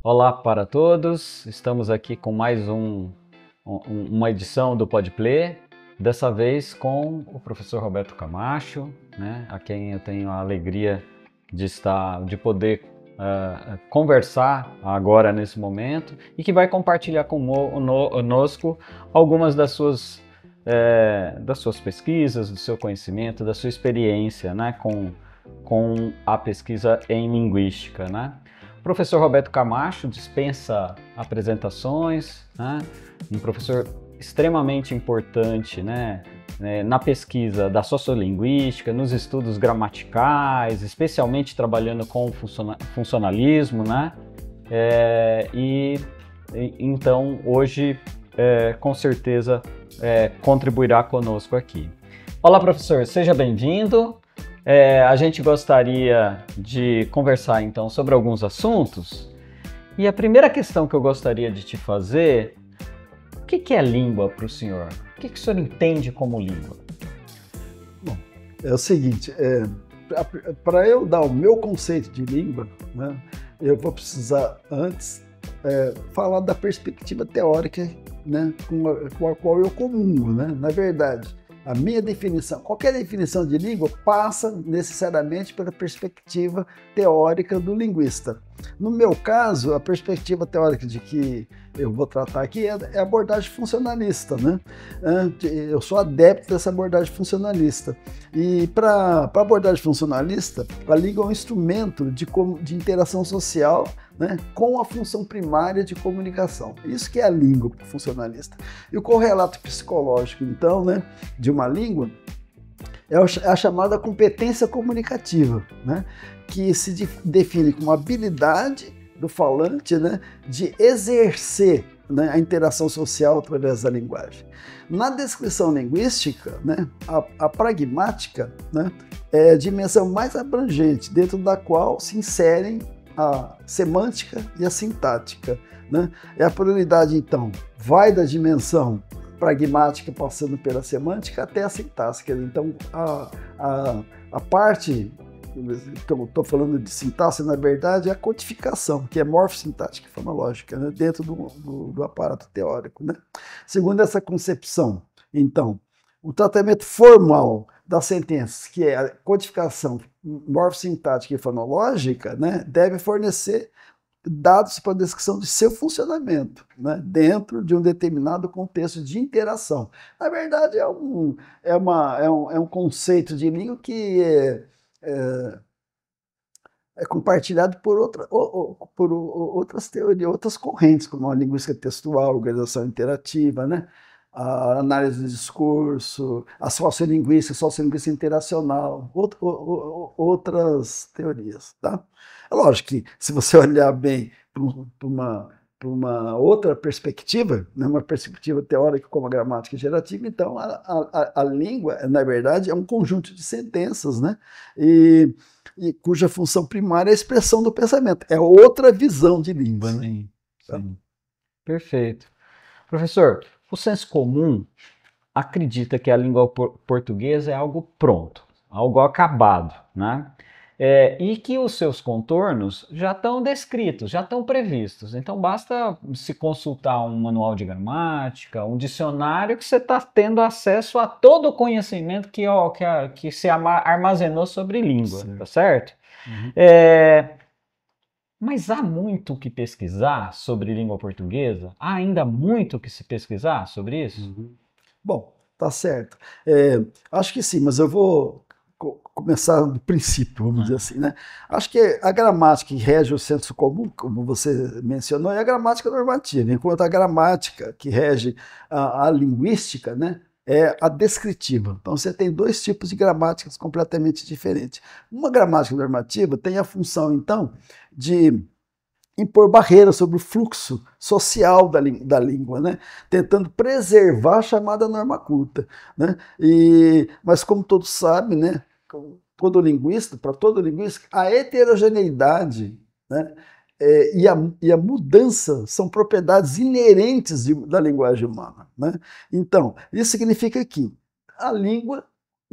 Olá para todos, estamos aqui com mais uma edição do PodPlay, dessa vez com o professor Roberto Camacho, né, a quem eu tenho a alegria de poder conversar agora nesse momento e que vai compartilhar conosco algumas das suas pesquisas, do seu conhecimento, da sua experiência, né, com a pesquisa em linguística, né? O professor Roberto Camacho dispensa apresentações, né? Um professor extremamente importante, né? Na pesquisa da sociolinguística, nos estudos gramaticais, especialmente trabalhando com o funcionalismo, né? Então, hoje, com certeza, contribuirá conosco aqui. Olá, professor, seja bem-vindo. A gente gostaria de conversar então sobre alguns assuntos, e a primeira questão que eu gostaria de te fazer: o que é língua para o senhor? O que o senhor entende como língua? Bom, é o seguinte, para eu dar o meu conceito de língua, né, eu vou precisar antes falar da perspectiva teórica, né, com a qual eu comungo, né? Na verdade, a minha definição, qualquer definição de língua passa necessariamente pela perspectiva teórica do linguista. No meu caso, a perspectiva teórica de que eu vou tratar aqui é a abordagem funcionalista, né? Eu sou adepto dessa abordagem funcionalista. E para a abordagem funcionalista, a língua é um instrumento de interação social, né, com a função primária de comunicação. Isso que é a língua funcionalista. E o correlato psicológico, então, né, de uma língua é a chamada competência comunicativa, né, que se define como habilidade do falante, né, de exercer, né, a interação social através da linguagem. Na descrição linguística, né, a pragmática, né, é a dimensão mais abrangente, dentro da qual se inserem a semântica e a sintática, né? A pluralidade, então, vai da dimensão pragmática, passando pela semântica, até a sintática. Então, a parte que eu estou falando de sintaxe, na verdade, é a codificação, que é morfossintática e fonológica, né? Dentro do aparato teórico, né? Segundo essa concepção, então, o tratamento formal das sentenças, que é a codificação morfossintática e fonológica, né, deve fornecer dados para a descrição de seu funcionamento, né, dentro de um determinado contexto de interação. Na verdade, é um conceito de língua que é compartilhado por outras teorias, outras correntes, como a linguística textual, a organização interativa, né? A análise do discurso, a sociolinguística interacional, outras teorias, tá? É lógico que, se você olhar bem para uma outra perspectiva, né, uma perspectiva teórica como a gramática gerativa, então a língua, na verdade, é um conjunto de sentenças, né? E cuja função primária é a expressão do pensamento. É outra visão de língua, né? Sim, sim. Perfeito. Professor, o senso comum acredita que a língua portuguesa é algo pronto, algo acabado, né? E que os seus contornos já estão descritos, já estão previstos. Então basta se consultar um manual de gramática, um dicionário, que você está tendo acesso a todo o conhecimento que se armazenou sobre língua, Certo. Tá certo? Uhum. Mas há muito o que pesquisar sobre língua portuguesa? Há ainda muito o que se pesquisar sobre isso? Uhum. Bom, tá certo. Acho que sim, mas eu vou começar do princípio, vamos dizer assim, né? Acho que a gramática que rege o senso comum, como você mencionou, é a gramática normativa, enquanto a gramática que rege a linguística, né, é a descritiva. Então você tem dois tipos de gramáticas completamente diferentes. Uma gramática normativa tem a função, então, de impor barreiras sobre o fluxo social da língua, né? Tentando preservar a chamada norma culta, né? Mas como todos sabem, né, para todo linguista, a heterogeneidade, né, e a mudança são propriedades inerentes da linguagem humana, né? Então, isso significa que a língua,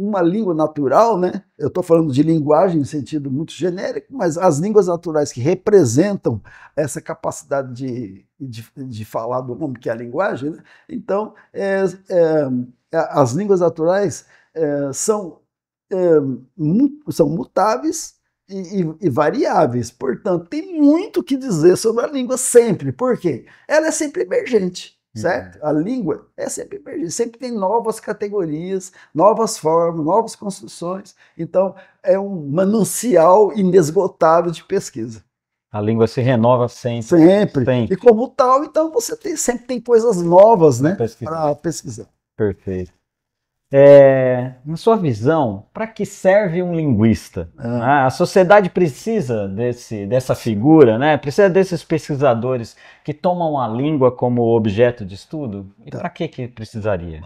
uma língua natural, né? Eu estou falando de linguagem em sentido muito genérico, mas as línguas naturais que representam essa capacidade de falar do homem, que é a linguagem, né? Então, as línguas naturais são mutáveis e variáveis. Portanto, tem muito o que dizer sobre a língua sempre. Por quê? Ela é sempre emergente. Certo? A língua é sempre emergente, sempre tem novas categorias, novas formas, novas construções. Então, é um manancial inesgotável de pesquisa. A língua se renova sempre. Sempre. E como tal, então, você sempre tem coisas novas, né, para pesquisar. Perfeito. Na sua visão, para que serve um linguista? A sociedade precisa dessa figura, né? Precisa desses pesquisadores que tomam a língua como objeto de estudo? E para que precisaria?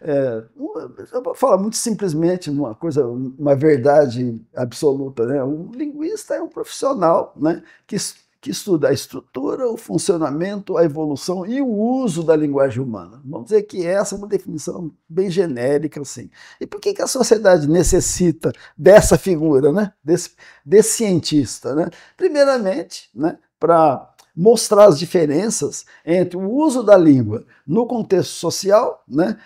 Eu vou falar muito simplesmente uma verdade absoluta, né? Um linguista é um profissional, né, que estuda a estrutura, o funcionamento, a evolução e o uso da linguagem humana. Vamos dizer que essa é uma definição bem genérica, assim. E por que a sociedade necessita dessa figura, né? Desse cientista, né? Primeiramente, né, para mostrar as diferenças entre o uso da língua no contexto social, né,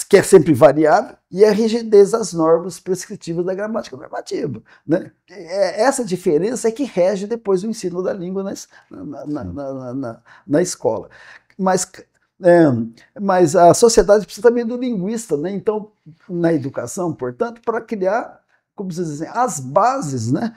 que é sempre variável, e a rigidez das normas prescritivas da gramática normativa, né? Essa diferença é que rege depois o ensino da língua na escola. Mas a sociedade precisa também do linguista, né? Então, na educação, portanto, para criar, como vocês dizem, as bases, né,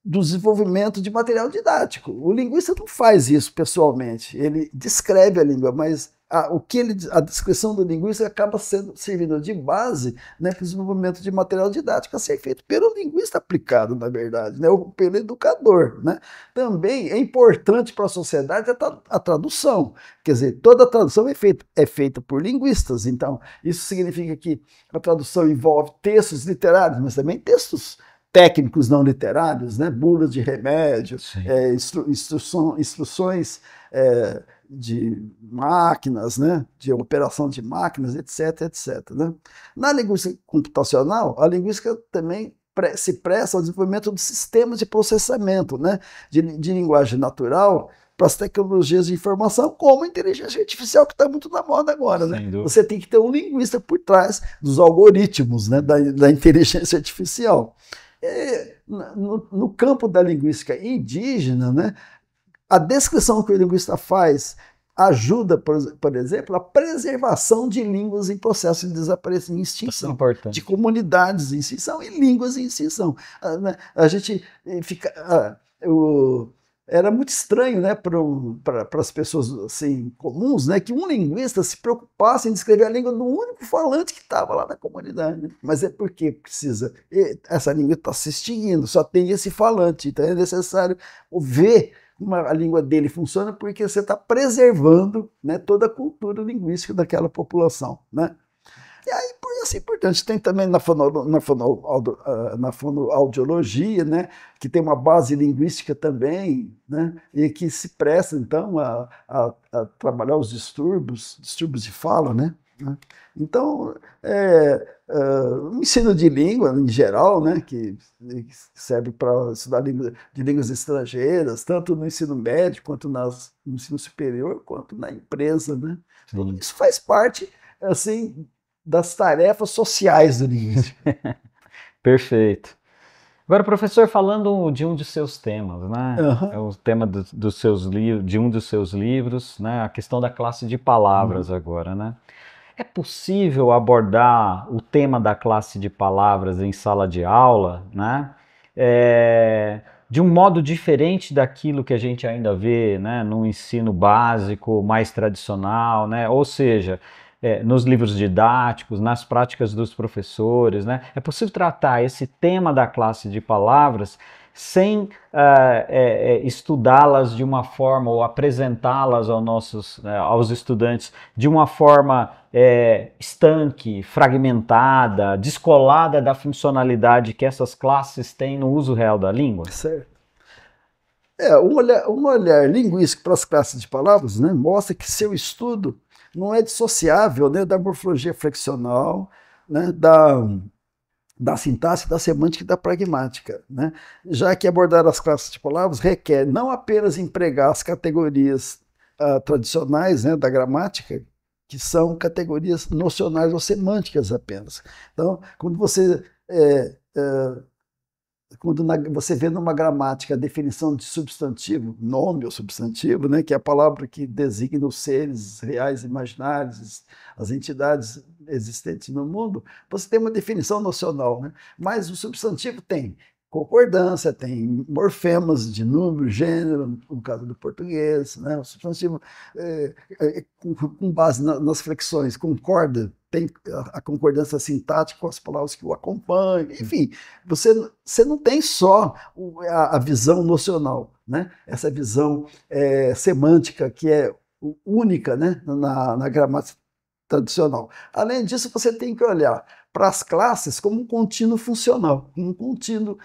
do desenvolvimento de material didático. O linguista não faz isso pessoalmente, ele descreve a língua, mas a descrição do linguista acaba servindo de base, né, para o desenvolvimento de material didático a ser feito pelo linguista aplicado, na verdade, né, ou pelo educador, né. Também é importante para a sociedade a tradução, quer dizer, toda a tradução é feita por linguistas, então isso significa que a tradução envolve textos literários, mas também textos técnicos não literários, né, bulas de remédio, instruções de máquinas, né, de operação de máquinas, etc, etc. Né? Na linguística computacional, a linguística também se presta ao desenvolvimento de sistemas de processamento, né, de linguagem natural para as tecnologias de informação, como a inteligência artificial, que está muito na moda agora. Né? Você tem que ter um linguista por trás dos algoritmos, né, da inteligência artificial. No campo da linguística indígena, né, a descrição que o linguista faz ajuda, por exemplo, a preservação de línguas em processo de desaparecimento e extinção, de comunidades em extinção e línguas em extinção. A gente fica... Era muito estranho, né, para as pessoas assim, comuns, né, que um linguista se preocupasse em descrever a língua do único falante que estava lá na comunidade. Né? Mas é porque precisa. Essa língua está se extinguindo, só tem esse falante. Então é necessário ver como a língua dele funciona, porque você está preservando, né, toda a cultura linguística daquela população. Né? E aí, assim, importante, tem também na fonoaudiologia, né, que tem uma base linguística também, né, e que se presta, então, a trabalhar os distúrbios de fala, né. Então, o ensino de língua, em geral, né, que serve para estudar línguas estrangeiras, tanto no ensino médio, quanto no ensino superior, quanto na empresa, né. Tudo isso faz parte, assim, das tarefas sociais do linguístico. Perfeito. Agora, professor, falando de um de seus temas, né? É o tema de um dos seus livros, né? A questão da classe de palavras agora, né? É possível abordar o tema da classe de palavras em sala de aula, né? De um modo diferente daquilo que a gente ainda vê, né, no ensino básico mais tradicional, né? Ou seja, nos livros didáticos, nas práticas dos professores, né? É possível tratar esse tema da classe de palavras sem estudá-las de uma forma ou apresentá-las aos estudantes de uma forma estanque, fragmentada, descolada da funcionalidade que essas classes têm no uso real da língua? Certo. Um olhar linguístico para as classes de palavras, né, mostra que seu estudo não é dissociável, né, da morfologia flexional, né, da sintaxe, da semântica e da pragmática, né? Já que abordar as classes de palavras requer não apenas empregar as categorias tradicionais, né, da gramática, que são categorias nocionais ou semânticas apenas. Então, quando você você vê numa gramática a definição de substantivo, nome ou substantivo, né, que é a palavra que designa os seres reais, imaginários, as entidades existentes no mundo, você tem uma definição nocional, né? Mas o substantivo tem concordância, tem morfemas de número, gênero, no caso do português, né? O substantivo, com base nas flexões, concorda, tem a concordância sintática com as palavras que o acompanham, enfim, você não tem só a visão nocional, né? Essa visão semântica que é única, né, na gramática tradicional. Além disso, você tem que olhar para as classes como um contínuo funcional, um contínuo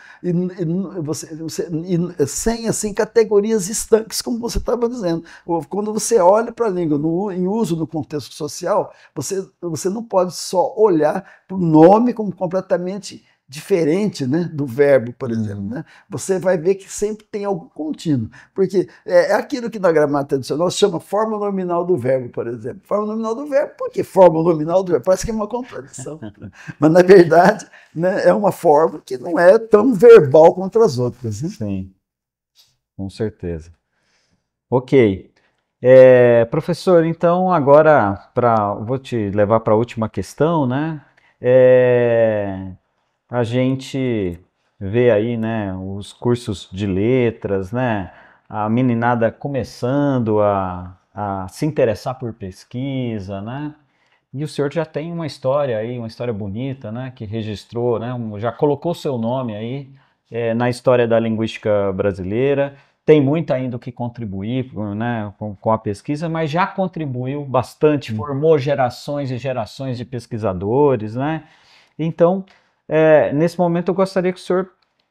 sem assim categorias estanques, como você estava dizendo. Quando você olha para a língua em uso no contexto social, você não pode só olhar para o nome como completamente diferente, né, do verbo, por exemplo, né? Você vai ver que sempre tem algo contínuo, porque é aquilo que na gramática tradicional se chama forma nominal do verbo, por exemplo. Forma nominal do verbo, por que forma nominal do verbo? Parece que é uma contradição, mas na verdade, né, é uma forma que não é tão verbal quanto as outras, né? Sim, com certeza. Ok. Professor, então agora vou te levar para a última questão, né? A gente vê aí, né, os cursos de letras, né, a meninada começando a se interessar por pesquisa, né, e o senhor já tem uma história aí, uma história bonita, né, que registrou, né, já colocou seu nome aí na história da linguística brasileira, tem muito ainda o que contribuir, né, com a pesquisa, mas já contribuiu bastante, formou gerações e gerações de pesquisadores, né, então... nesse momento eu gostaria que o senhor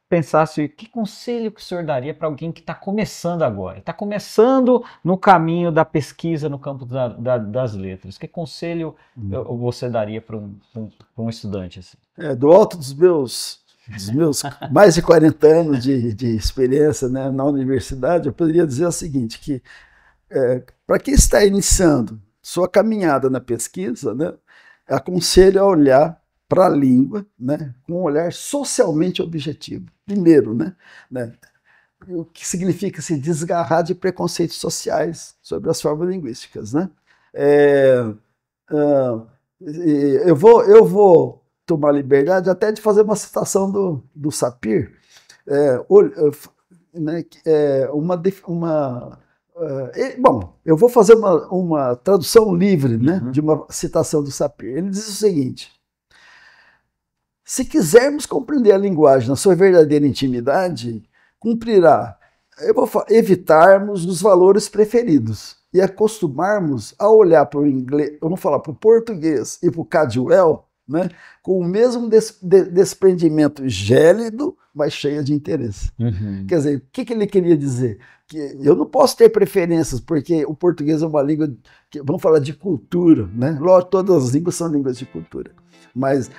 pensasse que conselho que o senhor daria para alguém que está começando agora, está começando no caminho da pesquisa no campo das letras. Que conselho você daria para um estudante assim? Do alto dos meus mais de 40 anos de experiência, né, na universidade, eu poderia dizer o seguinte, que para quem está iniciando sua caminhada na pesquisa, né, aconselho a olhar para a língua, né, com um olhar socialmente objetivo. Primeiro, né, o que significa se desgarrar de preconceitos sociais sobre as formas linguísticas, né? Eu vou tomar liberdade até de fazer uma citação do Sapir, bom, eu vou fazer uma tradução livre, né, de uma citação do Sapir. Ele diz o seguinte: se quisermos compreender a linguagem na sua verdadeira intimidade, cumprirá evitarmos os valores preferidos e acostumarmos a olhar para o inglês, eu não falar para o português e para o Cadwell, né, com o mesmo desprendimento gélido, mas cheio de interesse. Quer dizer, o que ele queria dizer? Que eu não posso ter preferências, porque o português é uma língua, vamos falar de cultura, né? Lógico, todas as línguas são línguas de cultura. Mas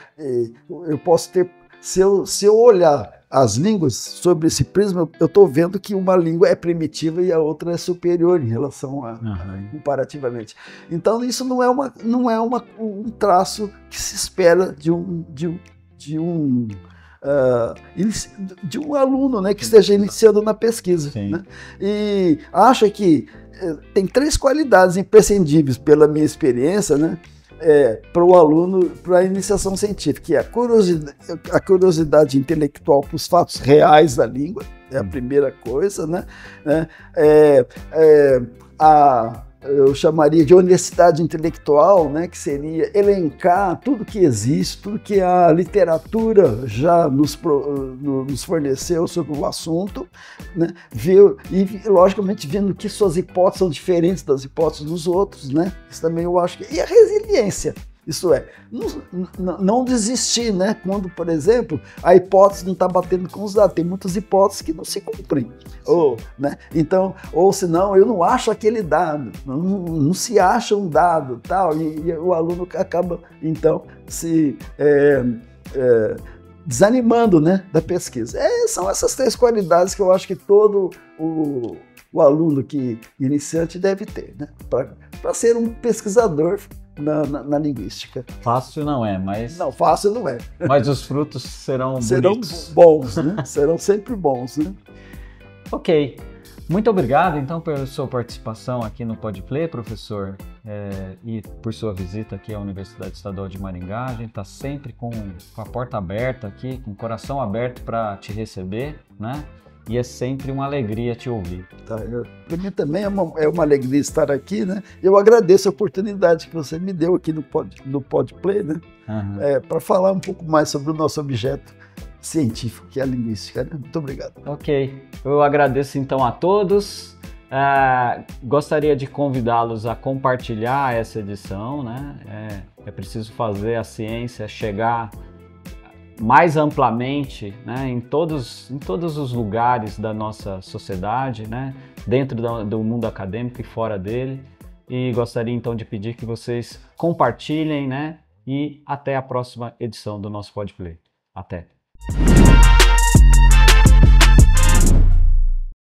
eu posso ter, se eu olhar as línguas sobre esse prisma, eu estou vendo que uma língua é primitiva e a outra é superior em relação a comparativamente. Então isso não é um traço que se espera de um aluno, né, que esteja iniciando na pesquisa, né? E acho que tem 3 qualidades imprescindíveis pela minha experiência, né, para o aluno, para a iniciação científica, que é a curiosidade intelectual para os fatos reais da língua, é a primeira coisa, né? Eu chamaria de honestidade intelectual, né, que seria elencar tudo que existe, tudo que a literatura já nos forneceu sobre o assunto, né, e logicamente vendo que suas hipóteses são diferentes das hipóteses dos outros, né? Isso também eu acho que... E a resiliência, Isso é, não desistir, né? Quando, por exemplo, a hipótese não está batendo com os dados. Tem muitas hipóteses que não se cumprem. Né? Então, ou senão, eu não acho aquele dado, não se acha um dado, tal, e o aluno acaba, então, se desanimando, né, da pesquisa. São essas 3 qualidades que eu acho que todo o aluno iniciante deve ter, né? Para ser um pesquisador na linguística. Fácil não é, mas... Não, fácil não é. Mas os frutos serão bonitos. Bons, né? Serão sempre bons, né? Ok. Muito obrigado, então, pela sua participação aqui no Podplay, professor, e por sua visita aqui à Universidade Estadual de Maringá. A gente está sempre com a porta aberta aqui, com o coração aberto para te receber, né? E é sempre uma alegria te ouvir. Tá, para mim também é uma alegria estar aqui, né? Eu agradeço a oportunidade que você me deu aqui no Podplay, né? Uhum. Para falar um pouco mais sobre o nosso objeto científico, que é a linguística, né? Muito obrigado. Ok. Eu agradeço então a todos. Gostaria de convidá-los a compartilhar essa edição, né? É preciso fazer a ciência chegar mais amplamente, né, em todos os lugares da nossa sociedade, né, dentro do mundo acadêmico e fora dele. E gostaria então de pedir que vocês compartilhem, né, e até a próxima edição do nosso Podplay. Até!